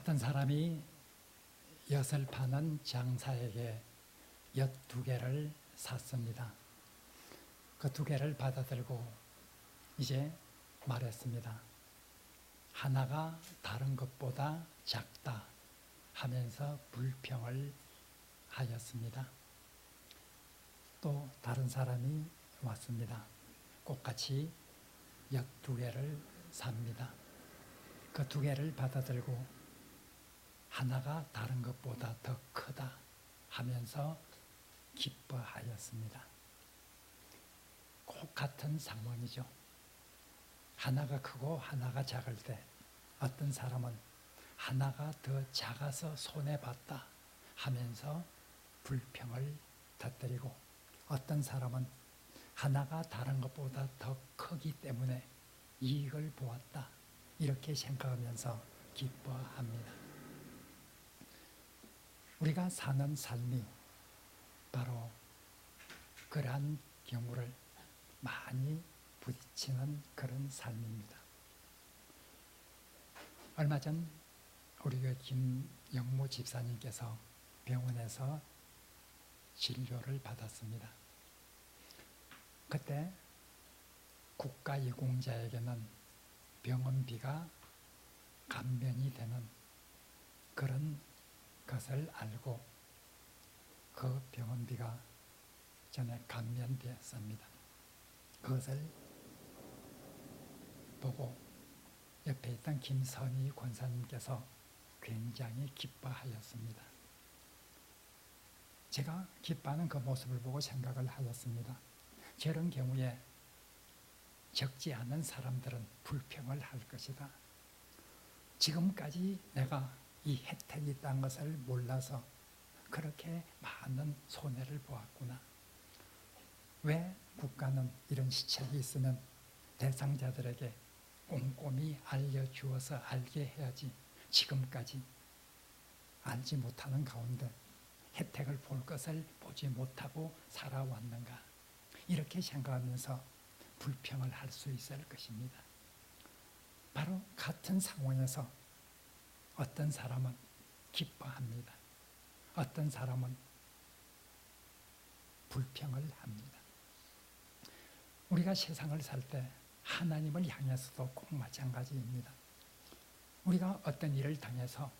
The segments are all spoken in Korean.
어떤 사람이 엿을 파는 장사에게 엿 2개를 샀습니다. 그 2개를 받아들고 이제 말했습니다. 하나가 다른 것보다 작다 하면서 불평을 하였습니다. 또 다른 사람이 왔습니다. 똑같이 엿 2개를 삽니다. 그 2개를 받아들고 하나가 다른 것보다 더 크다 하면서 기뻐하였습니다. 꼭 같은 상황이죠. 하나가 크고 하나가 작을 때 어떤 사람은 하나가 더 작아서 손해봤다 하면서 불평을 터뜨리고, 어떤 사람은 하나가 다른 것보다 더 크기 때문에 이익을 보았다 이렇게 생각하면서 기뻐합니다. 우리가 사는 삶이 바로 그러한 경우를 많이 부딪히는 그런 삶입니다. 얼마 전 우리 교회 김영무 집사님께서 병원에서 진료를 받았습니다. 그때 국가유공자에게는 병원비가 감면이 되는 그런 것을 알고 그 병원비가 전에 감면되었습니다. 그것을 보고 옆에 있던 김선희 권사님께서 굉장히 기뻐하였습니다. 제가 기뻐하는 그 모습을 보고 생각을 하였습니다. 저런 경우에 적지 않은 사람들은 불평을 할 것이다. 지금까지 내가 이 혜택이 있다는 것을 몰라서 그렇게 많은 손해를 보았구나. 왜 국가는 이런 시책이 있으면 대상자들에게 꼼꼼히 알려주어서 알게 해야지 지금까지 알지 못하는 가운데 혜택을 볼 것을 보지 못하고 살아왔는가. 이렇게 생각하면서 불평을 할 수 있을 것입니다. 바로 같은 상황에서 어떤 사람은 기뻐합니다. 어떤 사람은 불평을 합니다. 우리가 세상을 살 때 하나님을 향해서도 꼭 마찬가지입니다. 우리가 어떤 일을 당해서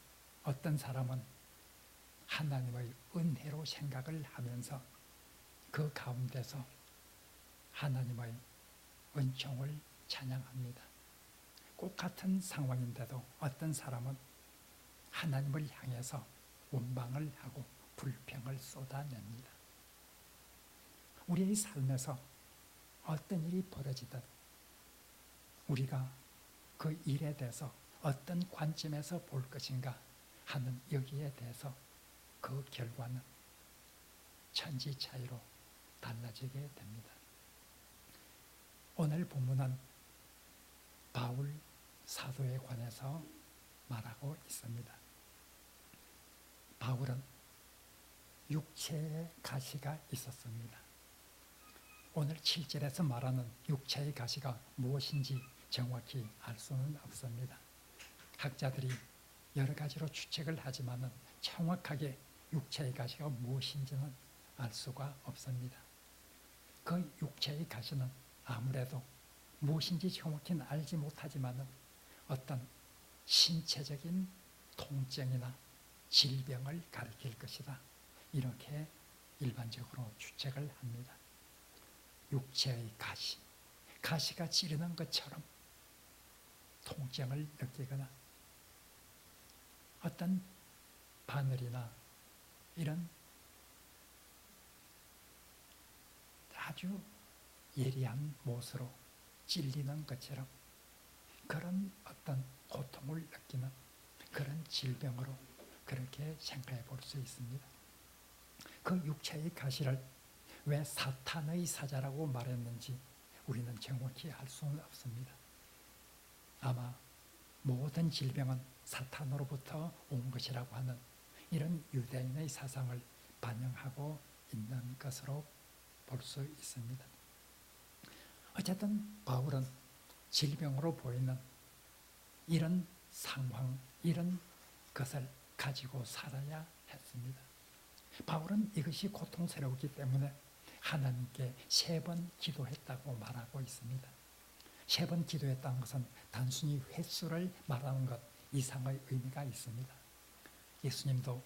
어떤 사람은 하나님의 은혜로 생각을 하면서 그 가운데서 하나님의 은총을 찬양합니다. 꼭 같은 상황인데도 어떤 사람은 하나님을 향해서 원망을 하고 불평을 쏟아냅니다. 우리의 삶에서 어떤 일이 벌어지든 우리가 그 일에 대해서 어떤 관점에서 볼 것인가 하는 여기에 대해서 그 결과는 천지 차이로 달라지게 됩니다. 오늘 본문은 바울 사도에 관해서 말하고 있습니다. 바울은 육체의 가시가 있었습니다. 오늘 7절에서 말하는 육체의 가시가 무엇인지 정확히 알 수는 없습니다. 학자들이 여러 가지로 추측을 하지만 정확하게 육체의 가시가 무엇인지는 알 수가 없습니다. 그 육체의 가시는 아무래도 무엇인지 정확히는 알지 못하지만 어떤 신체적인 통증이나 질병을 가리킬 것이다. 이렇게 일반적으로 추측을 합니다. 육체의 가시, 가시가 찌르는 것처럼 통증을 느끼거나 어떤 바늘이나 이런 아주 예리한 못으로 찔리는 것처럼 그런 어떤 고통을 느끼는 그런 질병으로 그렇게 생각해 볼 수 있습니다. 그 육체의 가시를 왜 사탄의 사자라고 말했는지 우리는 정확히 알 수는 없습니다. 아마 모든 질병은 사탄으로부터 온 것이라고 하는 이런 유대인의 사상을 반영하고 있는 것으로 볼 수 있습니다. 어쨌든 바울은 질병으로 보이는 이런 상황, 이런 그것을 가지고 살아야 했습니다. 바울은 이것이 고통스러웠기 때문에 하나님께 3번 기도했다고 말하고 있습니다. 3번 기도했다는 것은 단순히 횟수를 말하는 것 이상의 의미가 있습니다. 예수님도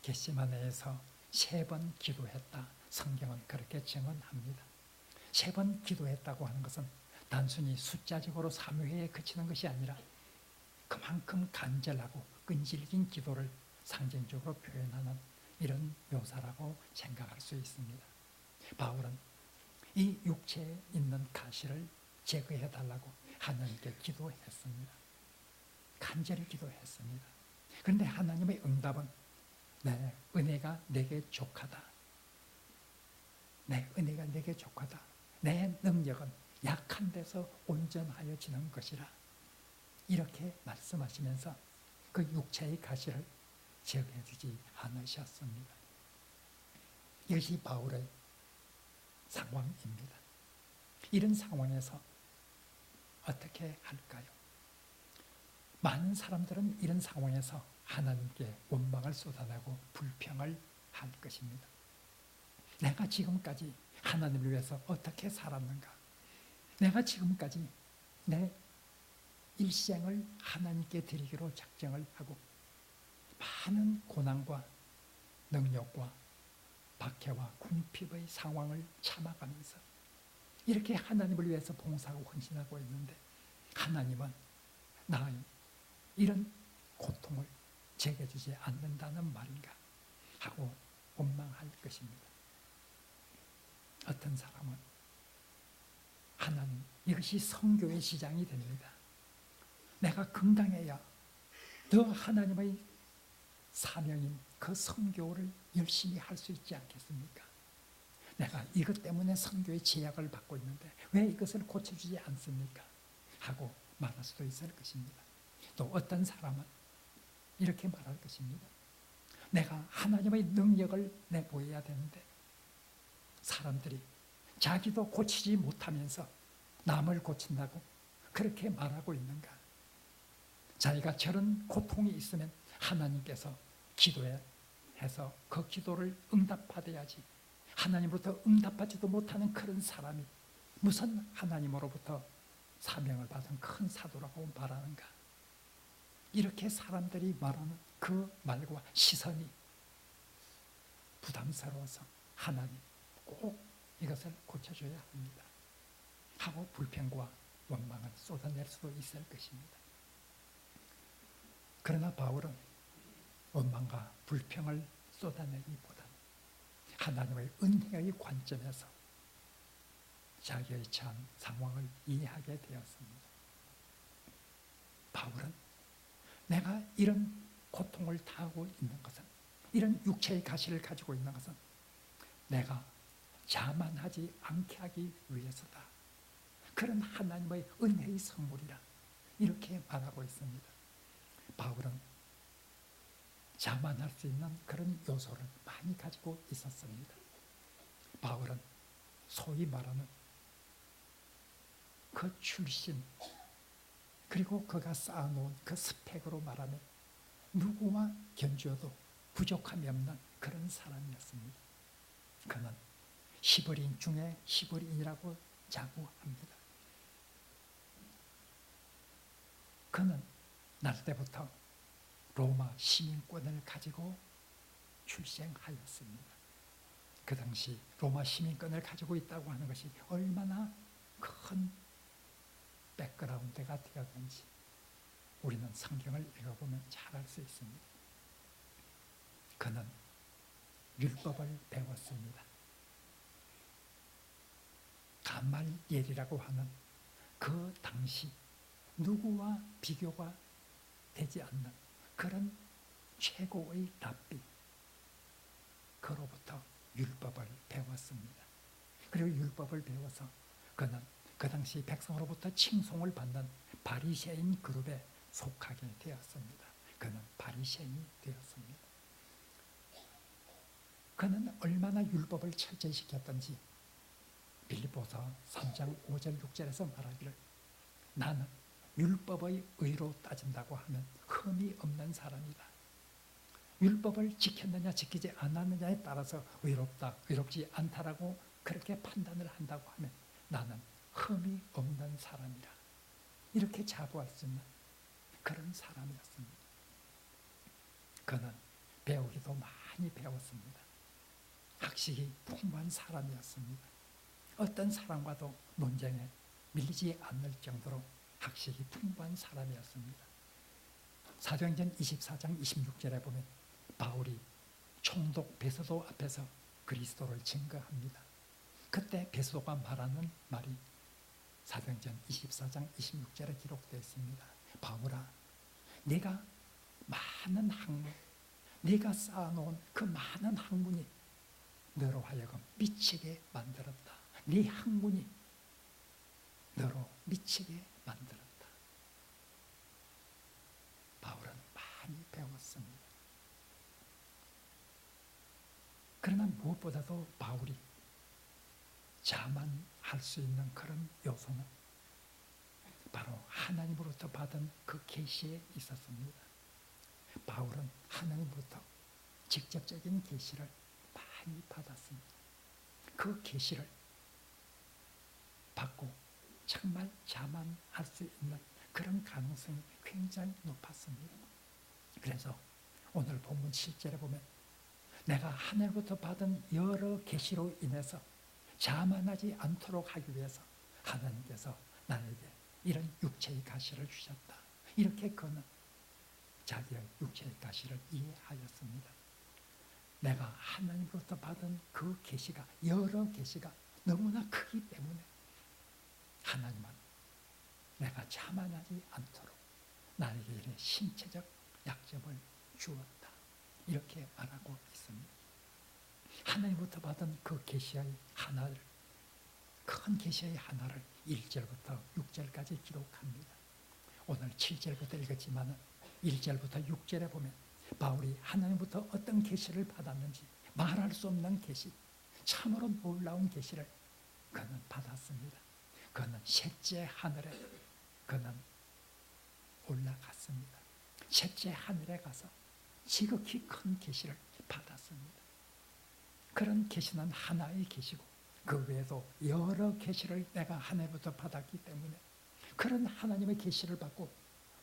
겟세마네에서 3번 기도했다. 성경은 그렇게 증언합니다. 3번 기도했다고 하는 것은 단순히 숫자적으로 3회에 그치는 것이 아니라 그만큼 간절하고 끈질긴 기도를 상징적으로 표현하는 이런 묘사라고 생각할 수 있습니다. 바울은 이 육체에 있는 가시를 제거해달라고 하나님께 기도했습니다. 간절히 기도했습니다. 그런데 하나님의 응답은 내 은혜가 내게 족하다. 내 은혜가 내게 족하다. 내 능력은 약한 데서 온전하여지는 것이라. 이렇게 말씀하시면서 그 육체의 가시를 제거해 주지 않으셨습니다. 이것이 바울의 상황입니다. 이런 상황에서 어떻게 할까요? 많은 사람들은 이런 상황에서 하나님께 원망을 쏟아내고 불평을 할 것입니다. 내가 지금까지 하나님을 위해서 어떻게 살았는가? 내가 지금까지 내 일생을 하나님께 드리기로 작정을 하고 많은 고난과 능력과 박해와 궁핍의 상황을 참아가면서 이렇게 하나님을 위해서 봉사하고 헌신하고 있는데 하나님은 나의 이런 고통을 제게 주지 않는다는 말인가 하고 원망할 것입니다. 어떤 사람은 하나님, 이것이 선교의 시장이 됩니다. 내가 건강해야 더 하나님의 사명인 그 선교를 열심히 할 수 있지 않겠습니까? 내가 이것 때문에 선교의 제약을 받고 있는데 왜 이것을 고쳐주지 않습니까? 하고 말할 수도 있을 것입니다. 또 어떤 사람은 이렇게 말할 것입니다. 내가 하나님의 능력을 내보여야 되는데 사람들이 자기도 고치지 못하면서 남을 고친다고 그렇게 말하고 있는가? 자기가 저런 고통이 있으면 하나님께서 기도해서 그 기도를 응답받아야지. 하나님으로부터 응답받지도 못하는 그런 사람이 무슨 하나님으로부터 사명을 받은 큰 사도라고 말하는가? 이렇게 사람들이 말하는 그 말과 시선이 부담스러워서 하나님 꼭 이것을 고쳐줘야 합니다. 하고 불평과 원망을 쏟아낼 수도 있을 것입니다. 그러나 바울은 원망과 불평을 쏟아내기보다는 하나님의 은혜의 관점에서 자기의 처한 상황을 이해하게 되었습니다. 바울은 내가 이런 고통을 당하고 있는 것은, 이런 육체의 가시를 가지고 있는 것은 내가 자만하지 않게 하기 위해서다. 그런 하나님의 은혜의 선물이라 이렇게 말하고 있습니다. 바울은 자만할 수 있는 그런 요소를 많이 가지고 있었습니다. 바울은 소위 말하는 그 출신, 그리고 그가 쌓아놓은 그 스펙으로 말하면 누구와 견주어도 부족함이 없는 그런 사람이었습니다. 그는 히브리인 중에 히브리인이라고 자부합니다. 그는 날 때부터 로마 시민권을 가지고 출생하였습니다. 그 당시 로마 시민권을 가지고 있다고 하는 것이 얼마나 큰 백그라운드가 되었는지 우리는 성경을 읽어보면 잘 알 수 있습니다. 그는 율법을 배웠습니다. 가말리엘이라고 하는 그 당시 누구와 비교가 되지 않는 그런 최고의 랍비, 그로부터 율법을 배웠습니다. 그리고 율법을 배워서 그는 그 당시 백성으로부터 칭송을 받는 바리새인 그룹에 속하게 되었습니다. 그는 바리새인이 되었습니다. 그는 얼마나 율법을 철저히 지켰던지 빌립보서 3장 5절 6절에서 말하기를 나는 율법의 의로 따진다고 하면 흠이 없는 사람이다. 율법을 지켰느냐 지키지 않았느냐에 따라서 의롭다, 의롭지 않다라고 그렇게 판단을 한다고 하면 나는 흠이 없는 사람이라 이렇게 자부할 수 있는 그런 사람이었습니다. 그는 배우기도 많이 배웠습니다. 학식이 풍부한 사람이었습니다. 어떤 사람과도 논쟁에 밀리지 않을 정도로 학식이 풍부한 사람이었습니다. 사도행전 24장 26절에 보면 바울이 총독 베소도 앞에서 그리스도를 증거합니다. 그때 베소도가 말하는 말이 사도행전 24장 26절에 기록되어 있습니다. 바울아, 네가 많은 학문, 네가 쌓아놓은 그 많은 학문이 너로 하여금 미치게 만들었다. 네 학문이 너로 미치게 만들었다. 바울은 많이 배웠습니다. 그러나 무엇보다도 바울이 자만할 수 있는 그런 요소는 바로 하나님으로부터 받은 그 계시에 있었습니다. 바울은 하나님으로부터 직접적인 계시를 많이 받았습니다. 그 계시를 받고 정말 자만할 수 있는 그런 가능성이 굉장히 높았습니다. 그래서 오늘 본문 7절에 보면 내가 하늘부터 받은 여러 계시로 인해서 자만하지 않도록 하기 위해서 하나님께서 나에게 이런 육체의 가시를 주셨다. 이렇게 그는 자기의 육체의 가시를 이해하였습니다. 내가 하나님으로부터 받은 그 계시가 여러 계시가 너무나 크기 때문에 하나님은 내가 자만하지 않도록 나에게 이런 신체적 약점을 주었다. 이렇게 말하고 있습니다. 하나님부터 받은 그 계시의 하나를 큰 계시의 하나를 1절부터 6절까지 기록합니다. 오늘 7절부터 읽었지만 1절부터 6절에 보면 바울이 하나님부터 어떤 계시를 받았는지 말할 수 없는 계시, 참으로 놀라운 계시를 그는 받았습니다. 그는 셋째 하늘에 그는 올라갔습니다. 셋째 하늘에 가서 지극히 큰 계시를 받았습니다. 그런 계시는 하나의 계시고 그 외에도 여러 계시를 내가 하나님부터 받았기 때문에 그런 하나님의 계시를 받고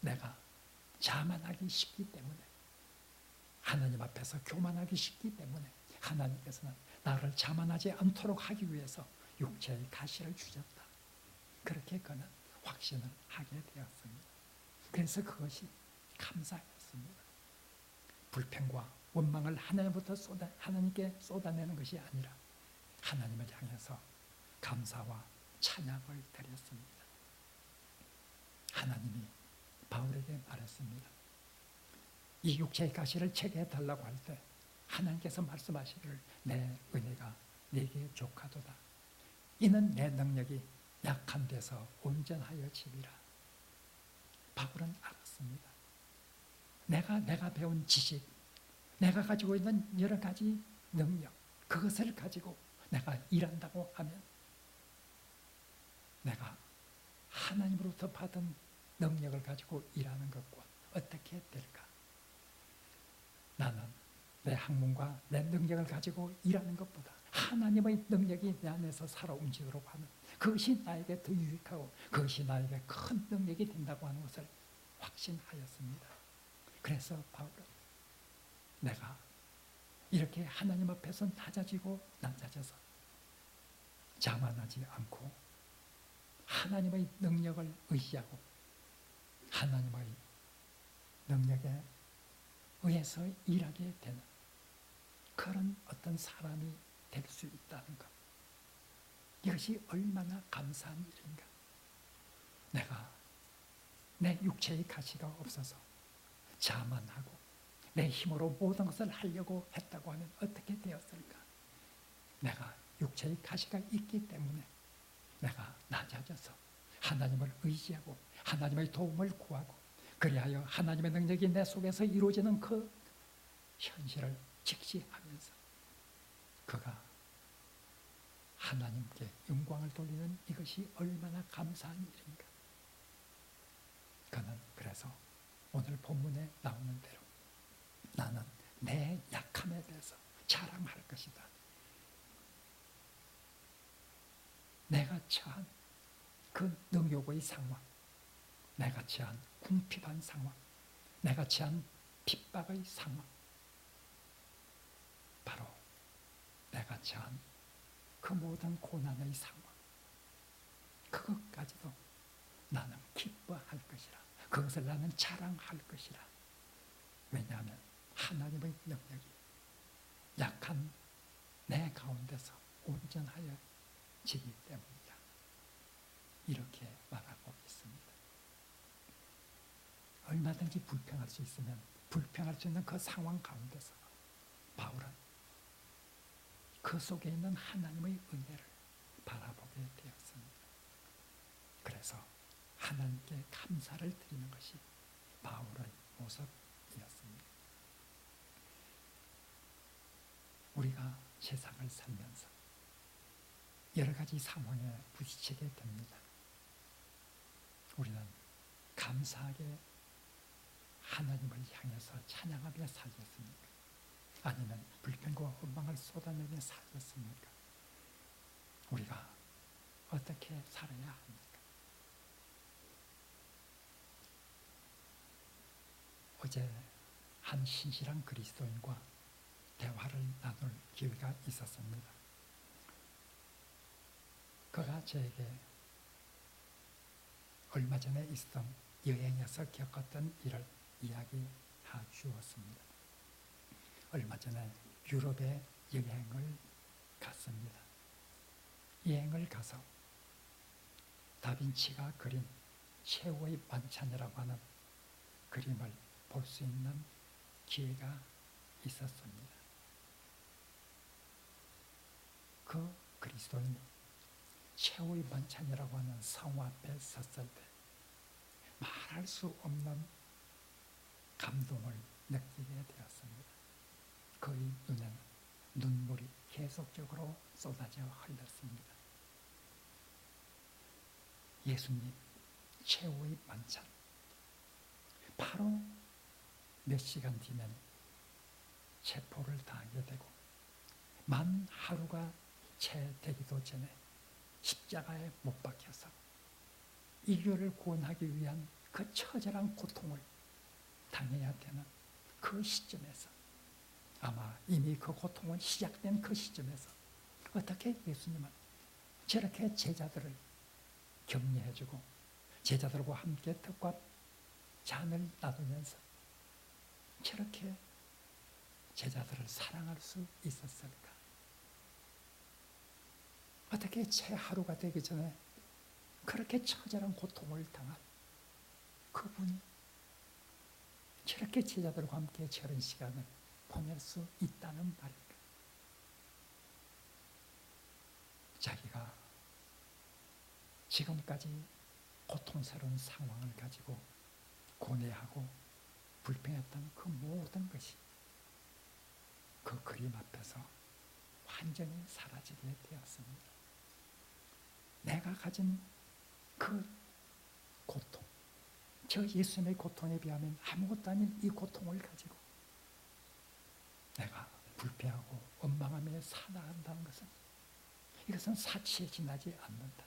내가 자만하기 쉽기 때문에 하나님 앞에서 교만하기 쉽기 때문에 하나님께서는 나를 자만하지 않도록 하기 위해서 육체의 가시를 주셨다. 그렇게 그는 확신을 하게 되었습니다. 그래서 그것이 감사였습니다. 불평과 원망을 하나님께 쏟아내는 것이 아니라 하나님을 향해서 감사와 찬양을 드렸습니다. 하나님이 바울에게 말했습니다. 이 육체의 가시를 체계해 달라고 할 때 하나님께서 말씀하시기를 내 은혜가 네게 족하도다. 이는 내 능력이 약한 데서 온전하여 집이라. 바울은 알았습니다. 내가 배운 지식, 내가 가지고 있는 여러 가지 능력, 그것을 가지고 내가 일한다고 하면 내가 하나님으로부터 받은 능력을 가지고 일하는 것과 어떻게 될까? 나는 내 학문과 내 능력을 가지고 일하는 것보다 하나님의 능력이 내 안에서 살아 움직이도록 하는 그것이 나에게 더 유익하고 그것이 나에게 큰 능력이 된다고 하는 것을 확신하였습니다. 그래서 바울은 내가 이렇게 하나님 앞에서 낮아져서 자만하지 않고 하나님의 능력을 의지하고 하나님의 능력에 의해서 일하게 되는 그런 어떤 사람이 될 수 있다는 것. 이것이 얼마나 감사한 일인가. 내가 내 육체의 가시가 없어서 자만하고 내 힘으로 모든 것을 하려고 했다고 하면 어떻게 되었을까? 내가 육체의 가시가 있기 때문에 내가 낮아져서 하나님을 의지하고 하나님의 도움을 구하고 그리하여 하나님의 능력이 내 속에서 이루어지는 그 현실을 직시하면서 그가 하나님께 영광을 돌리는 이것이 얼마나 감사한 일인가. 그는 그래서 오늘 본문에 나오는 대로 나는 내 약함에 대해서 자랑할 것이다. 내가 처한 그 능욕의 상황, 내가 처한 궁핍한 상황, 내가 처한 핍박의 상황, 바로 내가 처한 그 모든 고난의 상황, 그것까지도 나는 기뻐할 것이라. 그것을 나는 자랑할 것이라. 왜냐하면 하나님의 능력이 약한 내 가운데서 온전하여 지기 때문이다. 이렇게 말하고 있습니다. 얼마든지 불평할 수 있으면 불평할 수 있는 그 상황 가운데서 바울은 그 속에 있는 하나님의 은혜를 바라보게 되었습니다. 그래서 하나님께 감사를 드리는 것이 바울의 모습이었습니다. 우리가 세상을 살면서 여러 가지 상황에 부딪히게 됩니다. 우리는 감사하게 하나님을 향해서 찬양하며 살겠습니까? 아니면 불평과 원망을 쏟아내며 살겠습니까? 우리가 어떻게 살아야 합니까? 어제 한 신실한 그리스도인과 대화를 나눌 기회가 있었습니다. 그가 저에게 얼마 전에 있었던 여행에서 겪었던 일을 이야기해 주었습니다. 얼마 전에 유럽에 여행을 갔습니다. 여행을 가서 다빈치가 그린 최후의 만찬이라고 하는 그림을 볼 수 있는 기회가 있었습니다. 그 그리스도인이 최후의 만찬이라고 하는 성 앞에 섰을 때 말할 수 없는 감동을 느끼게 되었습니다. 그의 눈에는 눈물이 계속적으로 쏟아져 흘렀습니다. 예수님 최후의 만찬, 바로 몇 시간 뒤면 체포를 당하게 되고 만 하루가 채 되기도 전에 십자가에 못 박혀서 인류를 구원하기 위한 그 처절한 고통을 당해야 되는 그 시점에서, 아마 이미 그 고통은 시작된 그 시점에서 어떻게 예수님은 저렇게 제자들을 격려해주고 제자들과 함께 떡과 잔을 나누면서 저렇게 제자들을 사랑할 수 있었을까? 어떻게 채 하루가 되기 전에 그렇게 처절한 고통을 당한 그분이 저렇게 제자들과 함께 저런 시간을 보낼 수 있다는 말일까? 자기가 지금까지 고통스러운 상황을 가지고 고뇌하고 불평했던 그 모든 것이 그 그림 앞에서 완전히 사라지게 되었습니다. 내가 가진 그 고통, 저 예수님의 고통에 비하면 아무것도 아닌 이 고통을 가지고 내가 불평하고 원망하며 살아간다는 것은, 이것은 사치에 지나지 않는다.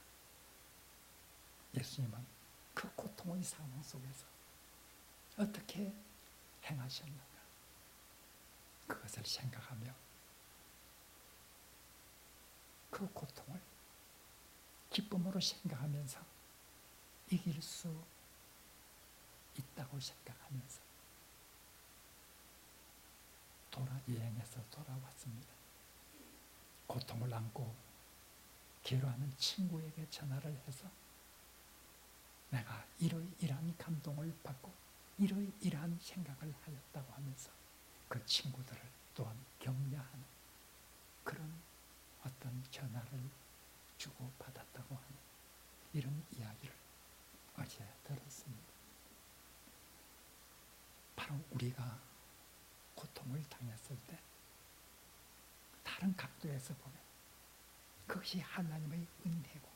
예수님은 그 고통의 상황 속에서 어떻게 행하셨는가, 그것을 생각하며 그 고통을 기쁨으로 생각하면서 이길 수 있다고 생각하면서 여행에서 돌아왔습니다. 고통을 안고 괴로워하는 친구에게 전화를 해서 내가 이러이러한 감동을 받고 이러이러한 생각을 하였다고 하면서 그 친구들을 또한 격려하는 그런 어떤 전화를 주고받았다고 하는 이런 이야기를 어제 들었습니다. 바로 우리가 고통을 당했을 때 다른 각도에서 보면 그것이 하나님의 은혜고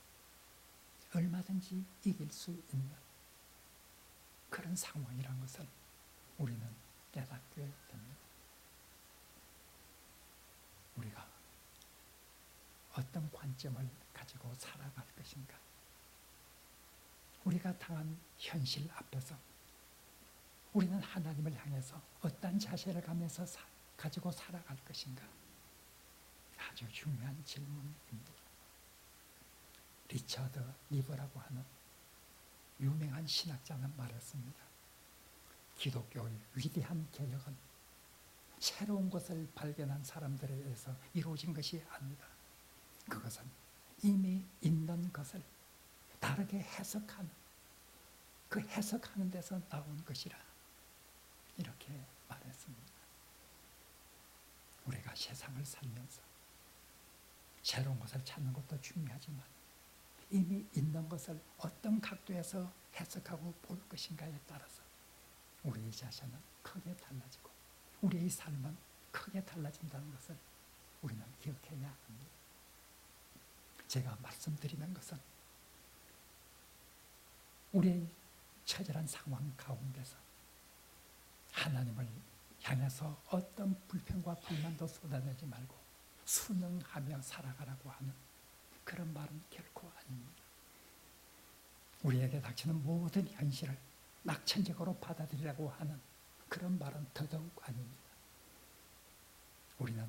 얼마든지 이길 수 있는 그런 상황이란 것을 우리는 깨닫게 됩니다. 우리가 어떤 관점을 가지고 살아갈 것인가? 우리가 당한 현실 앞에서 우리는 하나님을 향해서 어떤 자세를 가지고 살아갈 것인가? 아주 중요한 질문입니다. 리처드 니브라고 하는 유명한 신학자는 말했습니다. 기독교의 위대한 개혁은 새로운 것을 발견한 사람들에 의해서 이루어진 것이 아니다. 그것은 이미 있는 것을 다르게 해석하는, 그 해석하는 데서 나온 것이라. 이렇게 말했습니다. 우리가 세상을 살면서 새로운 것을 찾는 것도 중요하지만 이미 있는 것을 어떤 각도에서 해석하고 볼 것인가에 따라서 우리의 자신은 크게 달라지고 우리의 삶은 크게 달라진다는 것을 우리는 기억해야 합니다. 제가 말씀드리는 것은 우리의 처절한 상황 가운데서 하나님을 향해서 어떤 불평과 불만도 쏟아내지 말고 순응하며 살아가라고 하는 그런 말은 결코 아닙니다. 우리에게 닥치는 모든 현실을 낙천적으로 받아들이라고 하는 그런 말은 더더욱 아닙니다. 우리는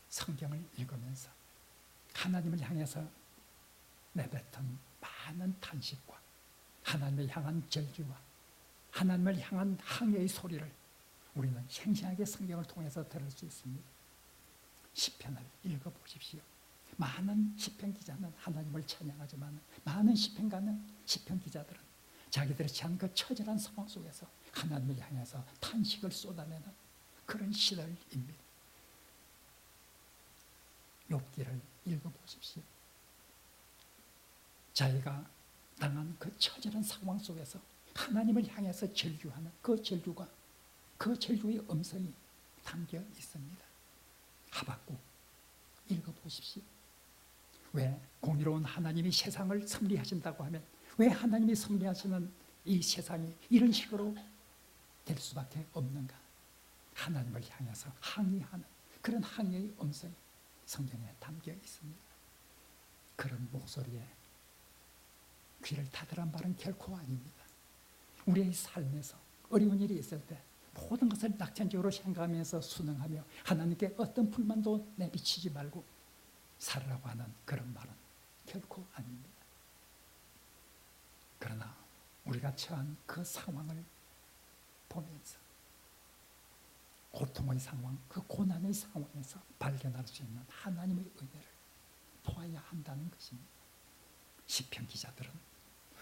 성경을 읽으면서 하나님을 향해서 내뱉은 많은 탄식과 하나님을 향한 절규와 하나님을 향한 항해의 소리를 우리는 생생하게 성경을 통해서 들을 수 있습니다. 시편을 읽어보십시오. 많은 시편 기자는 하나님을 찬양하지만 많은 시편 기자들은 자기들이 처한 그 처절한 상황 속에서 하나님을 향해서 탄식을 쏟아내는 그런 시들입니다. 욥기를 읽어보십시오. 자기가 당한 그 처절한 상황 속에서 하나님을 향해서 절규하는 그 절규가 그 절규의 음성이 담겨 있습니다. 하박국 읽어보십시오. 왜 공의로운 하나님이 세상을 섭리하신다고 하면 왜 하나님이 섭리하시는 이 세상이 이런 식으로 될 수밖에 없는가? 하나님을 향해서 항의하는 그런 항의의 음성이 성경에 담겨 있습니다. 그런 목소리에 귀를 닫으란 말은 결코 아닙니다. 우리의 삶에서 어려운 일이 있을 때 모든 것을 낙천적으로 생각하면서 순응하며 하나님께 어떤 불만도 내비치지 말고 살으라고 하는 그런 말은 결코 아닙니다. 그러나 우리가 처한 그 상황을 보면서 고통의 상황, 그 고난의 상황에서 발견할 수 있는 하나님의 은혜를 보아야 한다는 것입니다. 시편 기자들은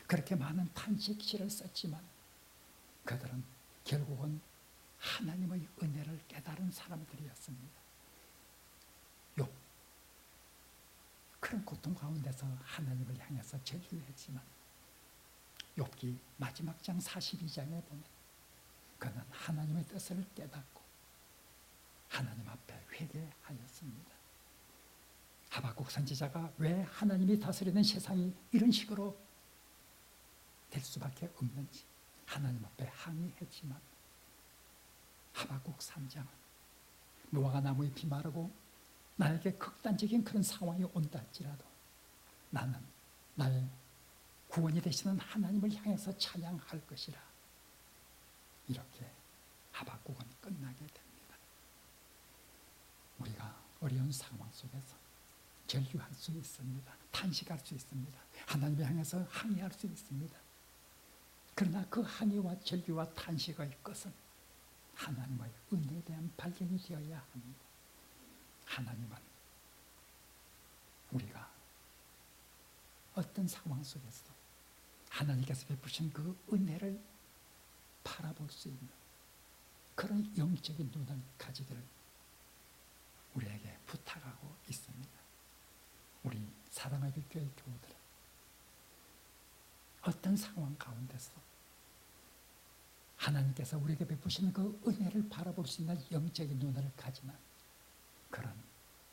그렇게 많은 탄식시를 썼지만 그들은 결국은 하나님의 은혜를 깨달은 사람들이었습니다. 욥, 그런 고통 가운데서 하나님을 향해서 절규했지만 욥기 마지막 장 42장에 보면 그는 하나님의 뜻을 깨닫고 하나님 앞에 회개하였습니다. 하박국 선지자가 왜 하나님이 다스리는 세상이 이런 식으로 될 수밖에 없는지 하나님 앞에 항의했지만 하박국 3장은 무화과 나무의 피 마르고 나에게 극단적인 그런 상황이 온다 할지라도 나는 나의 구원이 되시는 하나님을 향해서 찬양할 것이라. 이렇게 하박국은 끝나게 됩니다. 우리가 어려운 상황 속에서 절규할 수 있습니다. 탄식할 수 있습니다. 하나님을 향해서 항의할 수 있습니다. 그러나 그 항의와 절규와 탄식의 끝은 하나님의 은혜에 대한 발견이 되어야 합니다. 하나님은 우리가 어떤 상황 속에서도 하나님께서 베푸신 그 은혜를 바라볼 수 있는 그런 영적인 눈을 가지기를 우리에게 부탁하고 있습니다. 우리 사랑의 교회 교우들은 어떤 상황 가운데서 하나님께서 우리에게 베푸시는 그 은혜를 바라볼 수 있는 영적인 눈을 가지는 그런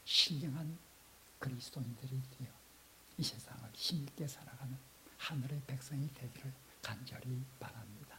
신령한 그리스도인들이 되어 이 세상을 힘있게 살아가는 하늘의 백성이 되기를 간절히 바랍니다.